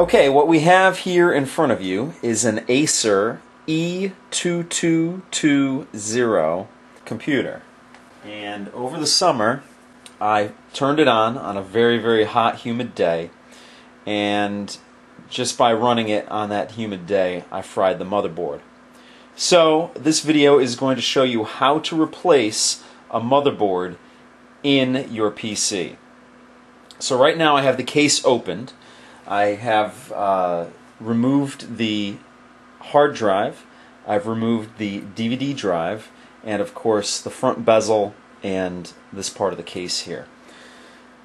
Okay, what we have here in front of you is an Acer E2220 computer. And over the summer, I turned it on a very, very hot, humid day, and just by running it on that humid day, I fried the motherboard. So this video is going to show you how to replace a motherboard in your PC. So right now I have the case opened. I have removed the hard drive, I've removed the DVD drive, and of course the front bezel and this part of the case here.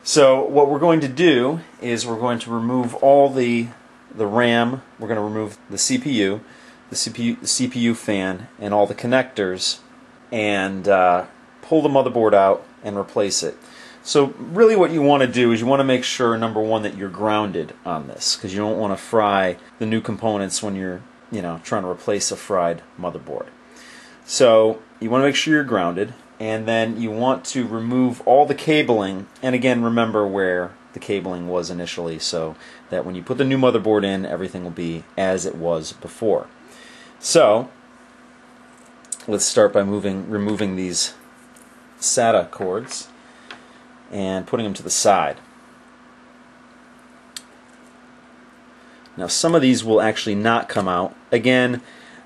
So what we're going to do is we're going to remove all the RAM, we're going to remove the CPU, the CPU fan, and all the connectors, and pull the motherboard out and replace it. So really what you want to do is you want to make sure, number one, that you're grounded on this, because you don't want to fry the new components when you're trying to replace a fried motherboard. So you want to make sure you're grounded, and then you want to remove all the cabling, and again remember where the cabling was initially, so that when you put the new motherboard in, everything will be as it was before. So let's start by removing these SATA cords and putting them to the side. Now some of these will actually not come out. Again,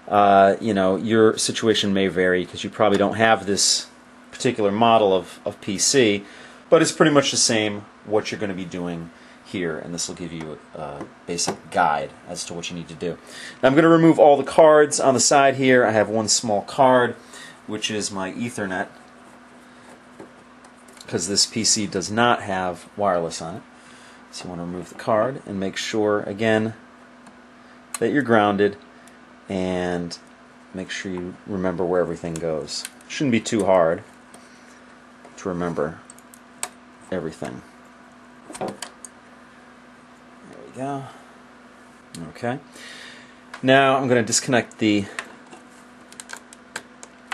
your situation may vary because you probably don't have this particular model of PC, but it's pretty much the same what you're going to be doing here, and this will give you a basic guide as to what you need to do. Now I'm going to remove all the cards on the side here. I have one small card, which is my Ethernet, because this PC does not have wireless on it. So you want to remove the card and make sure, again, that you're grounded, and make sure you remember where everything goes. It shouldn't be too hard to remember everything. There we go. Okay. Now I'm going to disconnect the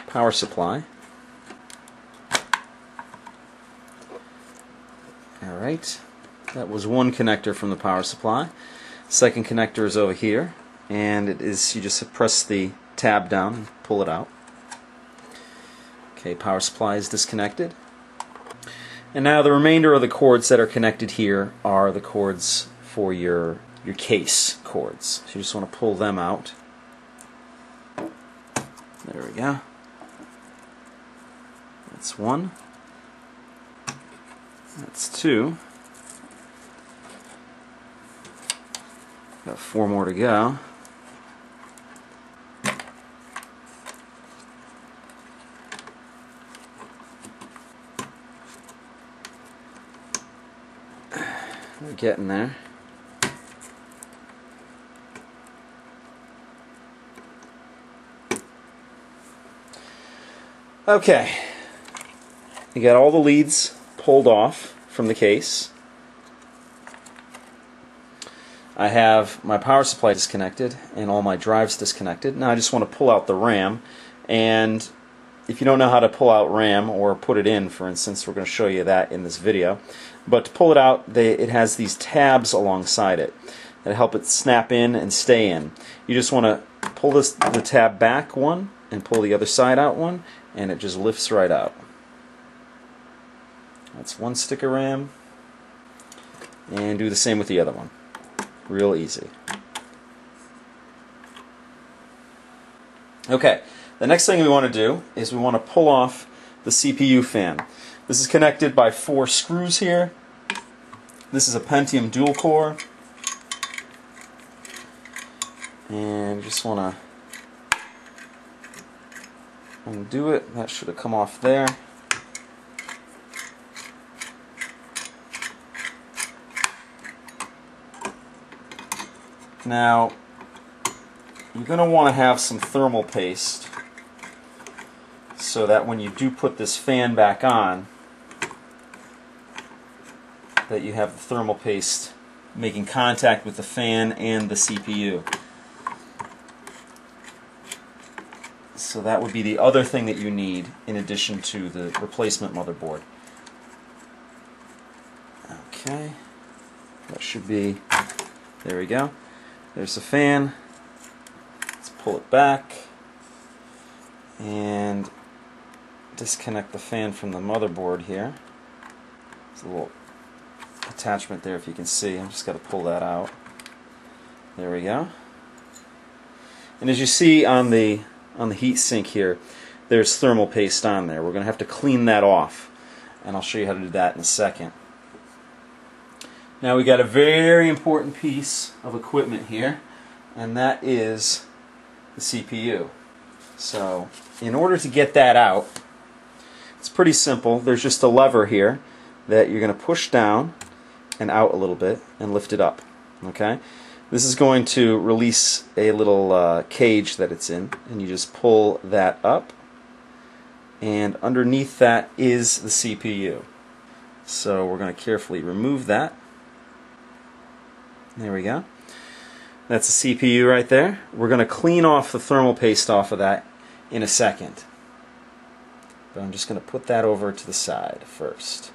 power supply. Alright, that was one connector from the power supply. Second connector is over here, and it is, you just press the tab down and pull it out. Okay, power supply is disconnected. And now the remainder of the cords that are connected here are the cords for your case cords. So you just want to pull them out. There we go. That's one. That's two. Got four more to go. We're getting there. Okay. You got all the leads pulled off from the case. I have my power supply disconnected and all my drives disconnected. Now I just want to pull out the RAM, and if you don't know how to pull out RAM or put it in, for instance, we're going to show you that in this video. But to pull it out, it has these tabs alongside it that help it snap in and stay in. You just want to pull the tab back one and pull the other side out one, and it just lifts right out. That's one stick of RAM, and do the same with the other one. Real easy. Okay, the next thing we want to do is we want to pull off the CPU fan. This is connected by 4 screws here. This is a Pentium dual core, and just want to undo it. That should have come off there. Now, you're going to want to have some thermal paste so that when you do put this fan back on, that you have the thermal paste making contact with the fan and the CPU. So that would be the other thing that you need in addition to the replacement motherboard. Okay, that should be There we go. There's the fan. Let's pull it back and disconnect the fan from the motherboard here. There's a little attachment there if you can see. I've just got to pull that out. There we go. And as you see on the heatsink here, there's thermal paste on there. We're going to have to clean that off, and I'll show you how to do that in a second. Now we got a very important piece of equipment here, and that is the CPU. So in order to get that out, it's pretty simple. There's just a lever here that you're going to push down and out a little bit and lift it up. Okay? This is going to release a little cage that it's in, and you just pull that up, and underneath that is the CPU. So we're going to carefully remove that. There we go. That's the CPU right there. We're going to clean off the thermal paste off of that in a second. But I'm just going to put that over to the side first.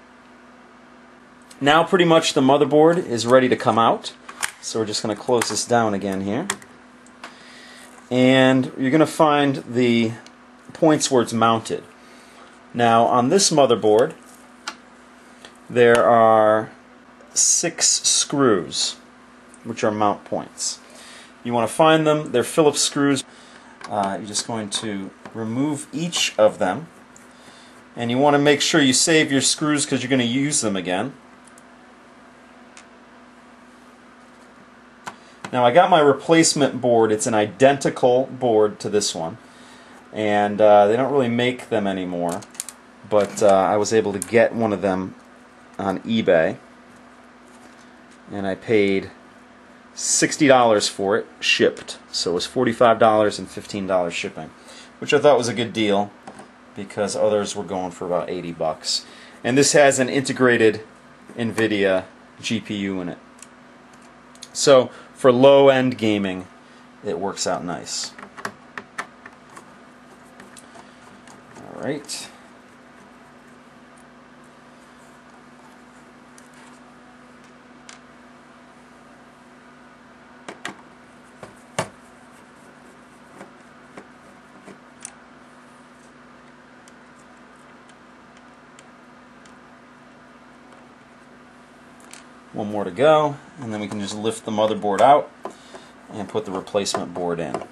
Now pretty much the motherboard is ready to come out. So we're just going to close this down again here. And you're going to find the points where it's mounted. Now on this motherboard there are 6 screws, which are mount points. You want to find them. They're Phillips screws. You're just going to remove each of them, and you want to make sure you save your screws because you're going to use them again. Now I got my replacement board. It's an identical board to this one, and they don't really make them anymore, but I was able to get one of them on eBay, and I paid $60 for it, shipped. So it was $45 and $15 shipping, which I thought was a good deal because others were going for about 80 bucks. And this has an integrated NVIDIA GPU in it. So for low-end gaming, it works out nice. All right. One more to go, and then we can just lift the motherboard out and put the replacement board in.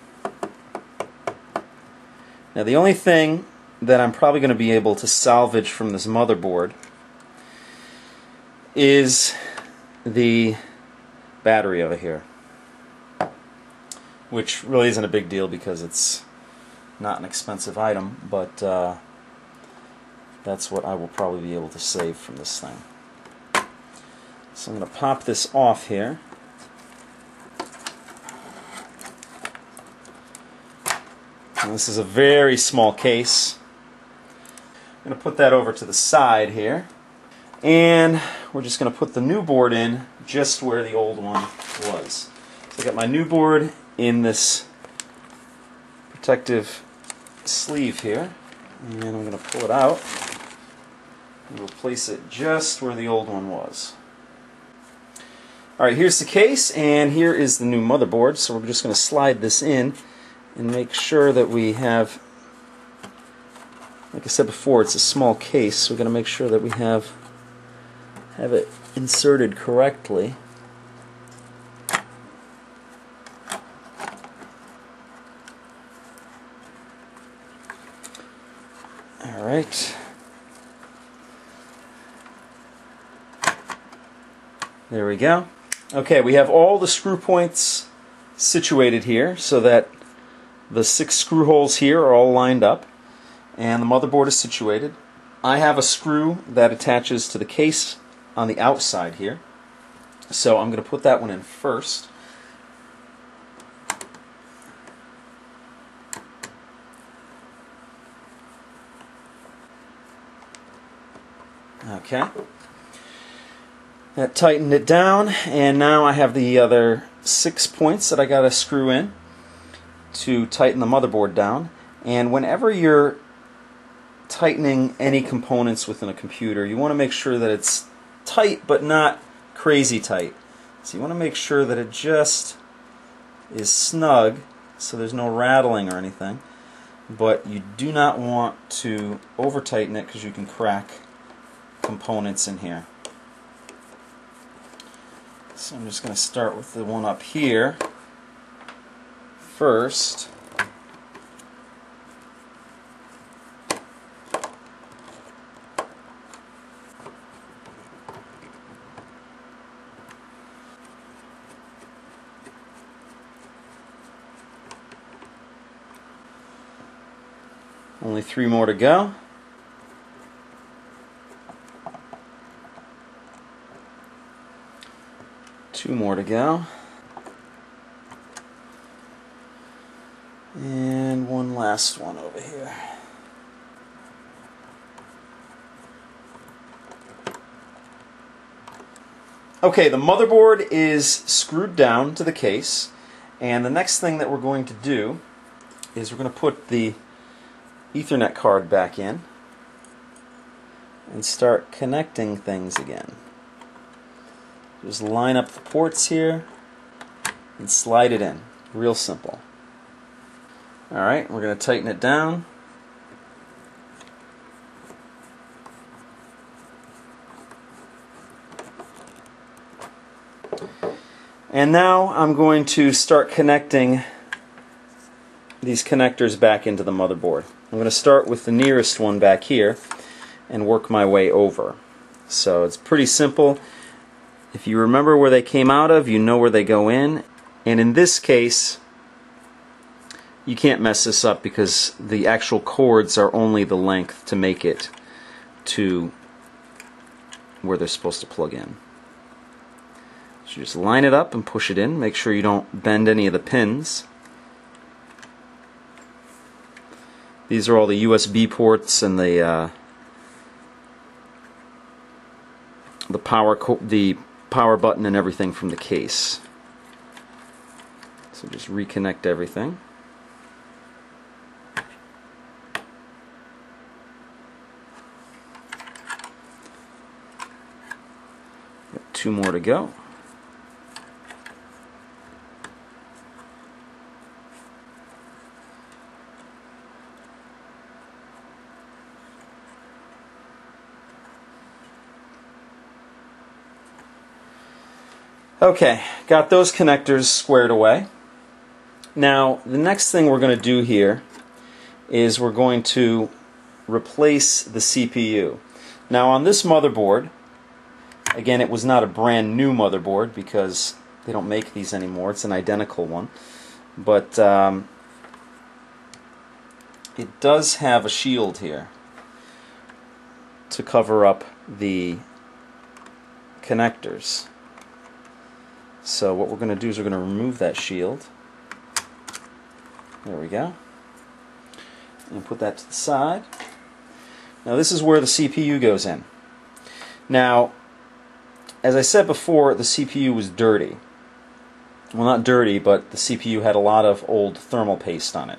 Now the only thing that I'm probably going to be able to salvage from this motherboard is the battery over here, which really isn't a big deal because it's not an expensive item, but that's what I will probably be able to save from this thing. So I'm going to pop this off here. And this is a very small case. I'm going to put that over to the side here. And we're just going to put the new board in just where the old one was. So I got my new board in this protective sleeve here. And I'm going to pull it out and we'll place it just where the old one was. Alright, here's the case, and here is the new motherboard. So we're just going to slide this in and make sure that we have, like I said before, it's a small case, so we're going to make sure that we have it inserted correctly. Alright. There we go. Okay, we have all the screw points situated here so that the 6 screw holes here are all lined up and the motherboard is situated. I have a screw that attaches to the case on the outside here, so I'm going to put that one in first. Okay. That tightened it down, and now I have the other 6 points that I got to screw in to tighten the motherboard down. And whenever you're tightening any components within a computer, you want to make sure that it's tight but not crazy tight. So you want to make sure that it just is snug so there's no rattling or anything, but you do not want to over tighten it because you can crack components in here. So I'm just going to start with the one up here first. Only 3 more to go. Two more to go. And one last one over here. Okay, the motherboard is screwed down to the case, and the next thing that we're going to do is we're going to put the Ethernet card back in and start connecting things again. Just line up the ports here and slide it in. Real simple. Alright, we're going to tighten it down. And now I'm going to start connecting these connectors back into the motherboard. I'm going to start with the nearest one back here and work my way over. So it's pretty simple. If you remember where they came out of, you know where they go in. And in this case, you can't mess this up because the actual cords are only the length to make it to where they're supposed to plug in. So just line it up and push it in. Make sure you don't bend any of the pins. These are all the USB ports and the power button and everything from the case. So just reconnect everything. Got 2 more to go. Okay, got those connectors squared away. Now, the next thing we're going to do here is we're going to replace the CPU. Now, on this motherboard, again, it was not a brand new motherboard because they don't make these anymore. It's an identical one. But it does have a shield here to cover up the connectors. So what we're going to do is we're going to remove that shield. There we go. And put that to the side. Now this is where the CPU goes in. Now, as I said before, the CPU was dirty. Well, not dirty, but the CPU had a lot of old thermal paste on it.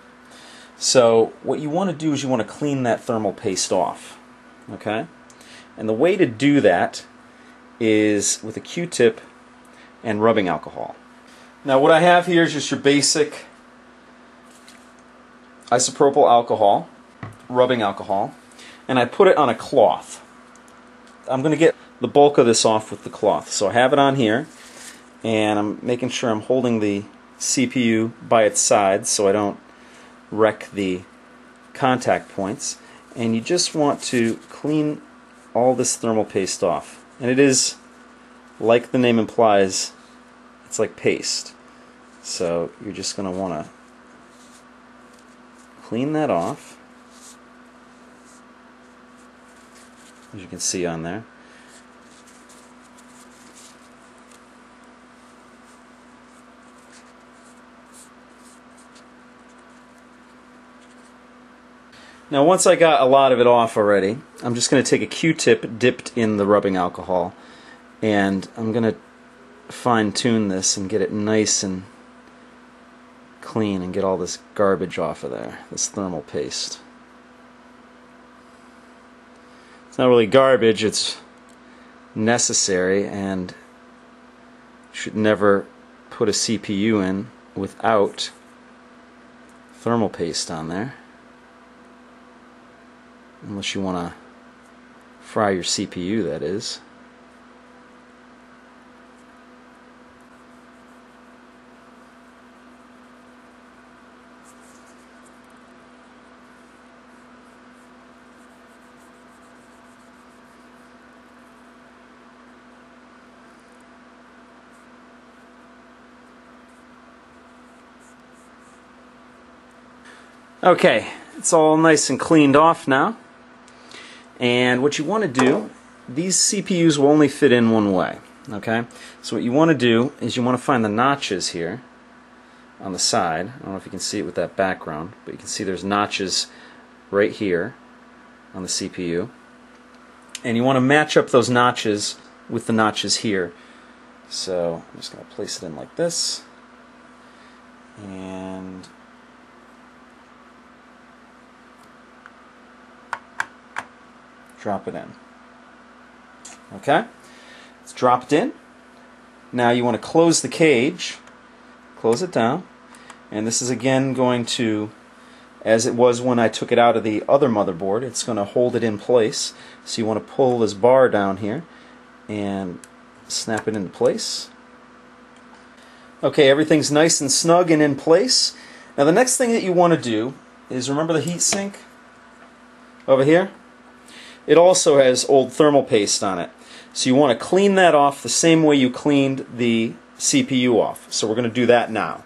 So what you want to do is you want to clean that thermal paste off. Okay? And the way to do that is with a Q-tip and rubbing alcohol. Now what I have here is just your basic isopropyl alcohol, rubbing alcohol, and I put it on a cloth. I'm going to get the bulk of this off with the cloth. So I have it on here, and I'm making sure I'm holding the CPU by its sides so I don't wreck the contact points. And you just want to clean all this thermal paste off. And it is, like the name implies, it's like paste. So you're just going to want to clean that off, as you can see on there. Now once I got a lot of it off already, I'm just going to take a Q-tip dipped in the rubbing alcohol, and I'm going to fine-tune this and get it nice and clean and get all this garbage off of there, this thermal paste. It's not really garbage, it's necessary, and should never put a CPU in without thermal paste on there, unless you want to fry your CPU, that is. Okay, it's all nice and cleaned off now. And what you want to do, these CPUs will only fit in one way. Okay, so what you want to do is you want to find the notches here on the side. I don't know if you can see it with that background, but you can see there's notches right here on the CPU. And you want to match up those notches with the notches here. So I'm just going to place it in like this. And drop it in. Okay, it's dropped in. Now you want to close the cage, close it down, and this is again going to, as it was when I took it out of the other motherboard, it's going to hold it in place. So you want to pull this bar down here and snap it into place. Okay, everything's nice and snug and in place. Now the next thing that you want to do is, remember the heatsink over here? It also has old thermal paste on it. So you want to clean that off the same way you cleaned the CPU off. So we're going to do that now.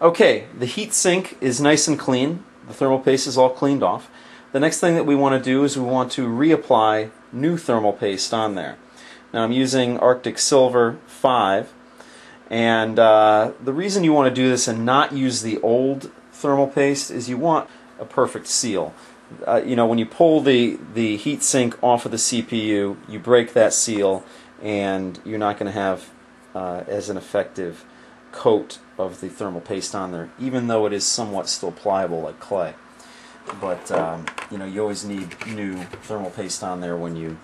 Okay, the heatsink is nice and clean. The thermal paste is all cleaned off. The next thing that we want to do is we want to reapply new thermal paste on there. Now I'm using Arctic Silver 5, and the reason you want to do this and not use the old thermal paste is you want a perfect seal. You know, when you pull the heatsink off of the CPU, you break that seal, and you're not going to have as an effective coat of the thermal paste on there, even though it is somewhat still pliable like clay. But you know, you always need new thermal paste on there when you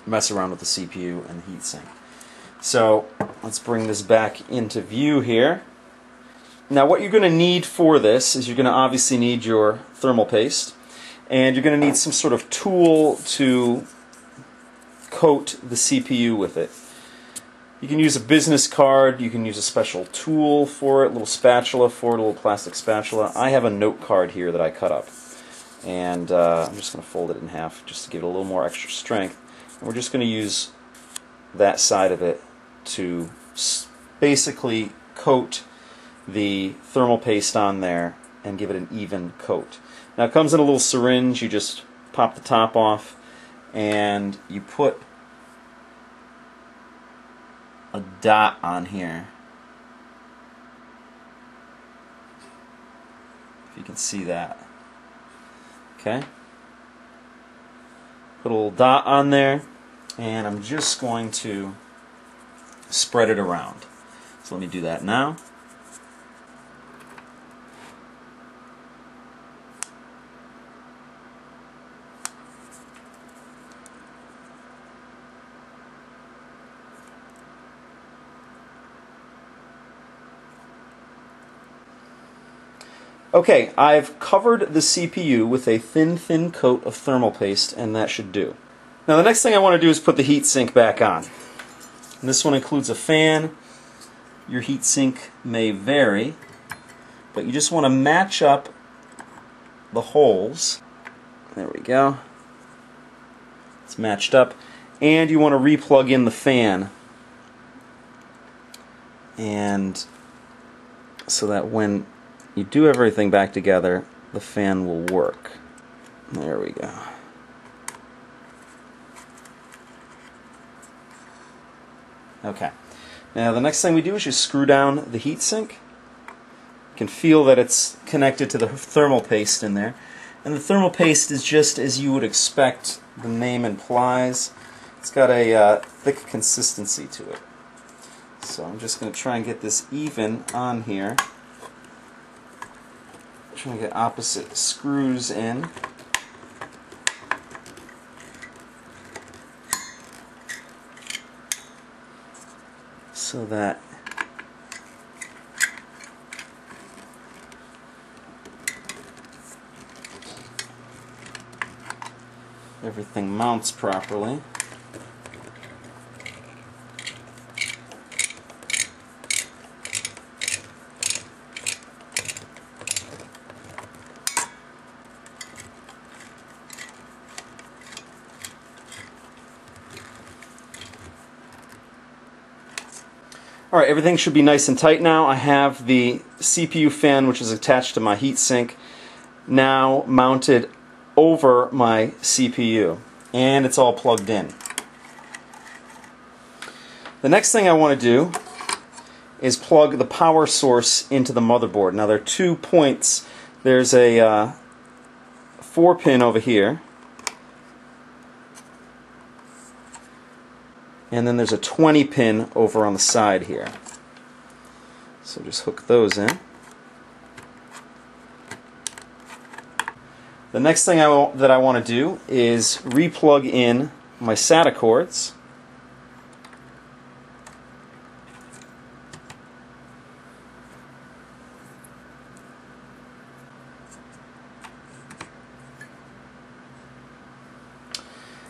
mess around with the CPU and the heatsink. So let's bring this back into view here. Now what you're going to need for this is you're going to obviously need your thermal paste, and you're going to need some sort of tool to coat the CPU with it. You can use a business card, you can use a special tool for it, a little spatula for it, a little plastic spatula. I have a note card here that I cut up, and I'm just going to fold it in half just to give it a little more extra strength. And we're just going to use that side of it to basically coat the thermal paste on there and give it an even coat. Now it comes in a little syringe. You just pop the top off and you put a dot on here. If you can see that. Okay? Put a little dot on there, and I'm just going to spread it around. So let me do that now. Okay, I've covered the CPU with a thin coat of thermal paste, and that should do. Now the next thing I want to do is put the heatsink back on. And this one includes a fan. Your heatsink may vary, but you just want to match up the holes. There we go. It's matched up. And you want to re-plug in the fan. And so that when you do everything back together, the fan will work. There we go. Okay. Now the next thing we do is just screw down the heatsink. You can feel that it's connected to the thermal paste in there. And the thermal paste is just as you would expect the name implies. It's got a thick consistency to it. So I'm just going to try and get this even on here. Trying to get opposite screws in. so that everything mounts properly. Alright, everything should be nice and tight now. I have the CPU fan, which is attached to my heatsink, now mounted over my CPU, and it's all plugged in. The next thing I want to do is plug the power source into the motherboard. Now there are 2 points. There's a 4-pin over here, and then there's a 20-pin over on the side here. So just hook those in. The next thing that I want to do is re-plug in my SATA cords.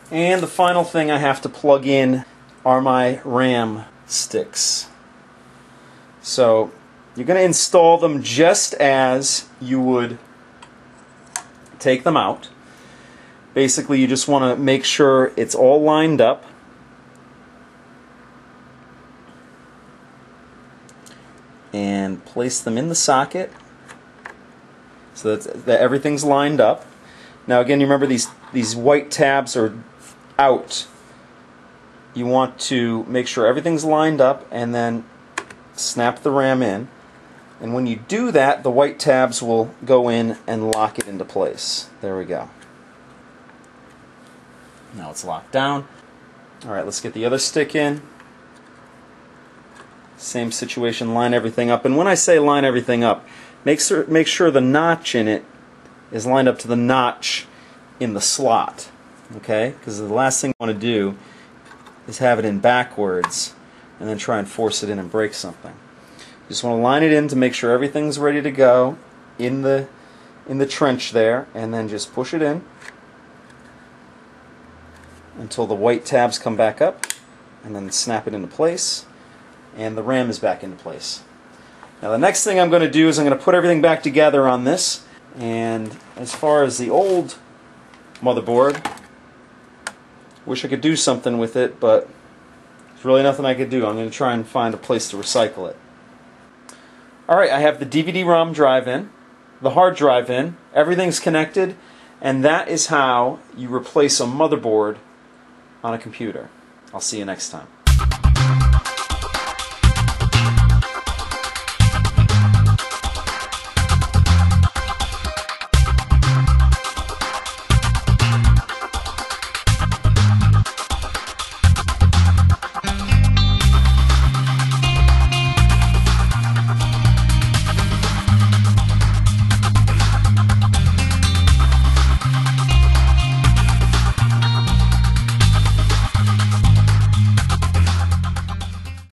And the final thing I have to plug in are my RAM sticks. So you're going to install them just as you would take them out. Basically, you just want to make sure it's all lined up. And place them in the socket so that everything's lined up. Now again, you remember these white tabs are out. You want to make sure everything's lined up and then snap the RAM in. And when you do that, the white tabs will go in and lock it into place. There we go. Now it's locked down. Alright, let's get the other stick in. Same situation, line everything up. And when I say line everything up, make sure the notch in it is lined up to the notch in the slot. Okay? Because the last thing you want to do is have it in backwards and then try and force it in and break something. You just want to line it in to make sure everything's ready to go in the trench there, and then just push it in until the white tabs come back up, and then snap it into place, and the RAM is back into place. Now the next thing I'm going to do is I'm going to put everything back together on this, and as far as the old motherboard, wish I could do something with it, but there's really nothing I could do. I'm going to try and find a place to recycle it. Alright, I have the DVD-ROM drive in, the hard drive in, everything's connected, and that is how you replace a motherboard on a computer. I'll see you next time.